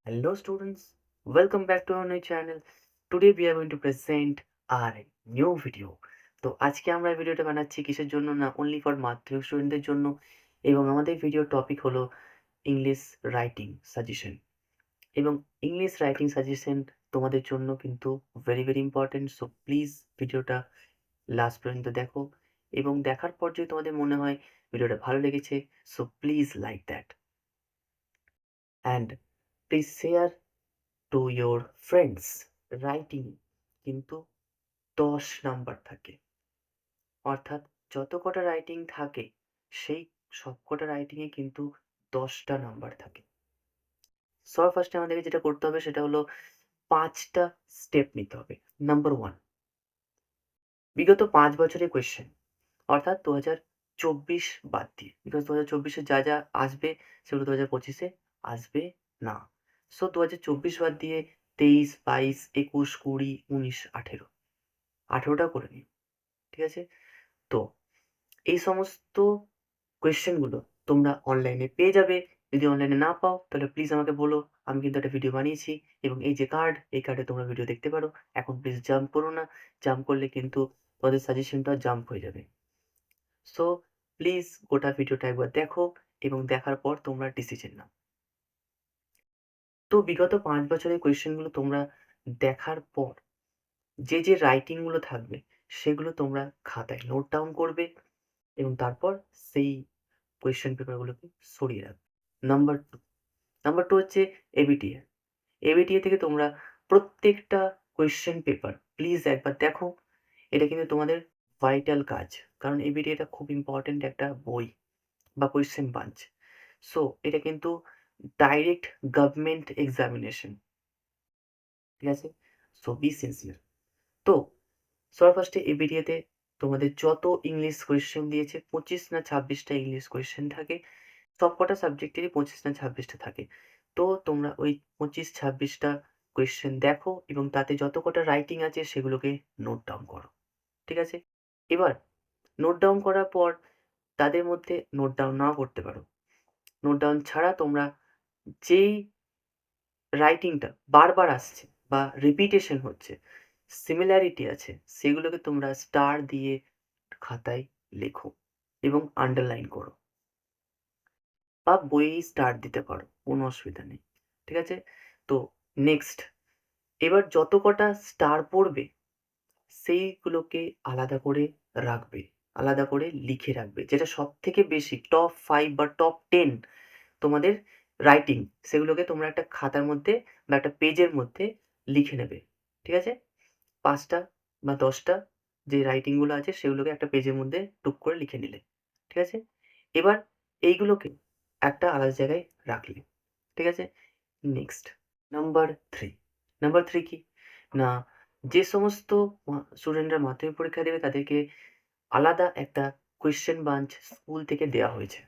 Hello students, welcome back to our new channel. Today we are going to present our new video. তো আজকে আমরা এই ভিডিওটা বানাচ্ছি কিসের জন্য না only for মাধ্যমিক স্টুডেন্টদের জন্য এবং আমাদের ভিডিও টপিক হলো ইংলিশ রাইটিং সাজেশন এবং ইংলিশ রাইটিং সাজেশন তোমাদের জন্য কিন্তু ভেরি ইম্পর্টেন্ট। সো প্লিজ ভিডিওটা লাস্ট পর্যন্ত দেখো এবং দেখার পর যদি তোমাদের মনে হয় ভিডিওটা ভালো লেগেছে so please like that and please share to your friends. Writing কিন্তু 10 নাম্বার থাকে, অর্থাৎ যত কটা রাইটিং থাকে সেই সবকটা রাইটিংয়ে কিন্তু 10টা নাম্বার থাকে। সবার ফার্স্টে আমাদেরকে যেটা করতে হবে সেটা হলো 5টা স্টেপ নিতে হবে। নাম্বার 1, বিগত 5 বছরের কোয়েশ্চেন, অর্থাৎ 2024 বাদ দিয়ে, বিকজ 2024 এ যা আসবে সেগুলো 2025 এ আসবে না। সো 2024 বাদ দিয়ে 23, 22, 21, 20, 19, 18, 18টা করে নিই। ঠিক আছে? তো এই সমস্ত কোয়েশ্চেনগুলো তোমরা অনলাইনে পেয়ে যাবে। যদি অনলাইনে না পাও তাহলে প্লিজ আমাকে বলো। আমি কিন্তু একটা ভিডিও বানিয়েছি এবং এই যে কার্ড, এই কার্ডে তোমরা ভিডিও দেখতে পারো। এখন প্লিজ জাম্প করো না। জাম্প করলে কিন্তু তোমাদের সাজেশনটা জাম্প হয়ে যাবে। সো প্লিজ গোটা ভিডিওটা একবার দেখো এবং দেখার পর তোমরা ডিসিশন নাও। তো বিগত 5 বছরের কোয়েশ্চেনগুলো তোমরা দেখার পর যে রাইটিংগুলো থাকবে সেগুলো তোমরা খাতায় নোট ডাউন করবে এবং তারপর সেই কোয়েশ্চেন পেপারগুলোকে সরিয়ে রাখবে। নাম্বার 2, হচ্ছে এবিটিএ। এবিটিএ থেকে তোমরা প্রত্যেকটা কোয়েশ্চেন পেপার প্লিজ একবার দেখো। এটা কিন্তু তোমাদের ভাইটাল কাজ। কারণ এবিটিএটা খুব ইম্পর্টেন্ট একটা বই বা কোয়েশ্চেন বাঞ্চ। সো এটা কিন্তু ডাইরেক্ট গভর্নমেন্ট এক্সামিনেশন। ঠিক আছে? So be sincere. তো সবার ফার্স্টে এবিটিএতে তোমাদের যত ইংলিশ কোয়েশ্চেন দিয়েছে 25 না 26টা ইংলিশ কোয়েশ্চেন থাকে। সবকটা সাবজেক্টেরই 25 না 26টা থাকে। তো তোমরা ওই 25-26টা কোয়েশ্চেন দেখো এবং তাতে যত কটা রাইটিং আছে সেগুলোকে নোট ডাউন করো। ঠিক আছে? এবার নোট ডাউন করার পর তাদের মধ্যে নোট ডাউন নাও করতে পারো। নোট ডাউন ছাড়া তোমরা যেই রাইটিংটা বারবার আসছে বা রিপিটেশন হচ্ছে, সিমিলারিটি আছে, সেগুলোকে তোমরা স্টার দিয়ে খাতায় লেখো এবং আন্ডারলাইন করো বা বইয়েই স্টার দিতে পারো, কোনো অসুবিধা নেই। ঠিক আছে? তো নেক্সট, এবার যত কটা স্টার পড়বে সেইগুলোকে আলাদা করে রাখবে, আলাদা করে লিখে রাখবে। যেটা সবথেকে বেশি টপ 5 বা টপ 10 তোমাদের রাইটিং, সেগুলোকে তোমরা একটা খাতার মধ্যে বা একটা পেজের মধ্যে লিখে নেবে। ঠিক আছে? 5টা বা 10টা যে রাইটিংগুলো আছে সেগুলোকে একটা পেজের মধ্যে টুক করে লিখে নিলে। ঠিক আছে? এবার এইগুলোকে একটা আলাদা জায়গায় রাখলে। ঠিক আছে? Next number 3। নাম্বার 3 কি? না, যে সমস্ত স্টুডেন্টরা মাধ্যমিক পরীক্ষা দেবে তাদেরকে আলাদা একটা কোয়েশ্চেন বাঞ্চ স্কুল থেকে দেয়া হয়েছে।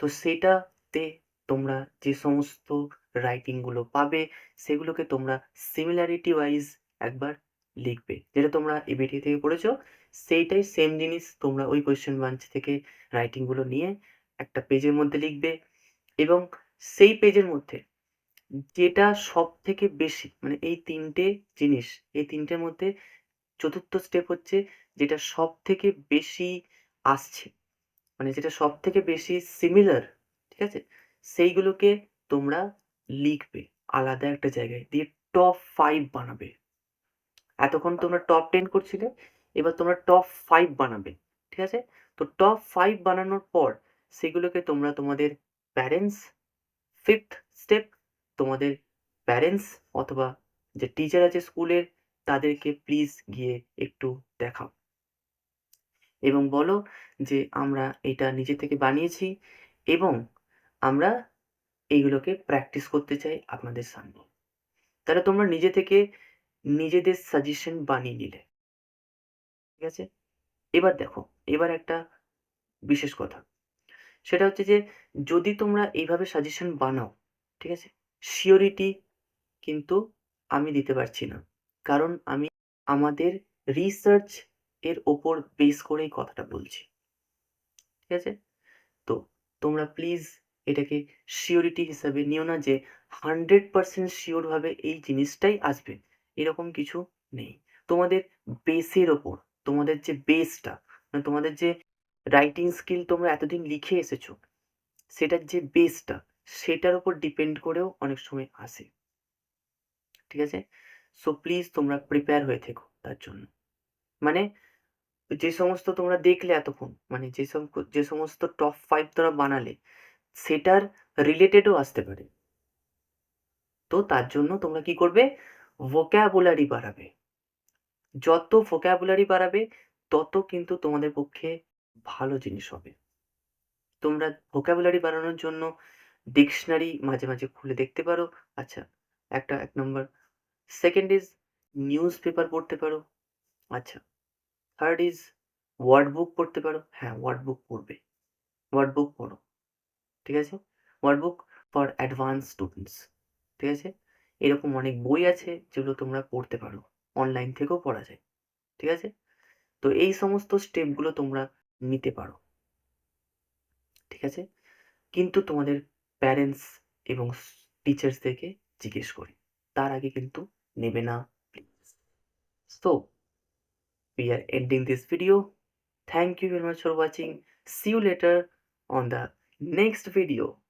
তো সেটাতে তোমরা যে সমস্ত রাইটিংগুলো পাবে সেগুলোকে তোমরা সিমিলারিটি ওয়াইজ একবার লিখবে। যেটা তোমরা এবিটি থেকে পড়েছো সেইটাই সেম জিনিস তোমরা ওই কোয়েশ্চেন বাঞ্চ থেকে রাইটিংগুলো নিয়ে একটা পেজের মধ্যে লিখবে এবং সেই পেজের মধ্যে যেটা সবথেকে বেশি, মানে এই ৩ টে জিনিস, এই ৩ টের মধ্যে ৪র্থ স্টেপ হচ্ছে যেটা সবথেকে বেশি আসছে, মানে যেটা সবথেকে বেশি সিমিলার, ঠিক আছে? সেইগুলোকে তোমরা লিখবে আলাদা একটা জায়গায় দিয়ে টপ 5 বানাবে। এতক্ষণ তোমরা টপ 10 করছিলে, এবার তোমরা টপ 5 বানাবে। ঠিক আছে? তো টপ 5 বানানোর পর সেগুলোকে তোমরা তোমাদের প্যারেন্টস, 5th স্টেপ, তোমাদের প্যারেন্টস অথবা যে টিচার আছে স্কুলের তাদেরকে প্লিজ গিয়ে একটু দেখাও এবং বলো যে আমরা এটা নিজে থেকে বানিয়েছি এবং আমরা এইগুলোকে প্র্যাকটিস করতে চাই আপনাদের সামনে। তাহলে তোমরা নিজে থেকে নিজেদের সাজেশন বানিয়ে নিলে। ঠিক আছে? এবার দেখো, এবার একটা বিশেষ কথা। সেটা হচ্ছে যে যদি তোমরা এইভাবে সাজেশন বানাও, ঠিক আছে? সিওরিটি কিন্তু আমি দিতে পারছি না। কারণ আমি আমাদের রিসার্চ এর ওপর বেস করেই কথাটা বলছি। ঠিক আছে? তো তোমরা প্লিজ এটাকে সিওরিটি হিসাবে নিও না যে 100% শিওরভাবে এই জিনিসটাই আসবে, এরকম কিছু নেই। তোমাদের বেসের ওপর, তোমাদের যে বেসটা, মানে তোমাদের যে রাইটিং স্কিল তোমরা এতদিন লিখে এসেছো, সেটার যে বেসটা, সেটার উপর ডিপেন্ড করেও অনেক সময় আসে। ঠিক আছে? সো প্লিজ তোমরা প্রিপেয়ার হয়ে থেকো তার জন্য। মানে যে সমস্ত তোমরা দেখলে এতক্ষণ, মানে যে সমস্ত টপ 5 তোমরা বানালে, সেটার রিলেটেডও আসতে পারে। তো তার জন্য তোমরা কি করবে? vocabulary বাড়াবে। যত vocabulary বাড়াবে, তত কিন্তু তোমাদের পক্ষে ভালো জিনিস হবে। তোমরা vocabulary বাড়ানোর জন্য ডিকশনারি মাঝে, মাঝে খুলে দেখতে পারো। আচ্ছা, এক নম্বর। সেকেন্ড ইজ নিউজ পেপার পড়তে পারো। আচ্ছা, থার্ড ইজ ওয়ার্ড বুক পড়তে পারো। হ্যাঁ, ওয়ার্ড বুক পড়বে। ওয়ার্ড বুক পড়ো। ঠিক আছে? Word book for advance students. ঠিক আছে? এরকম অনেক বই আছে যেগুলো তোমরা পড়তে পারো। অনলাইন থেকেও পড়া যায়। ঠিক আছে? তো এই সমস্ত স্টেপগুলো তোমরা নিতে পারো। ঠিক আছে? কিন্তু তোমাদের প্যারেন্টস এবং টিচার্সদেরকে জিজ্ঞেস করে। তার আগে কিন্তু নেবে না, please. So, we are ending this video. Thank you very much for watching. See you later on the next video.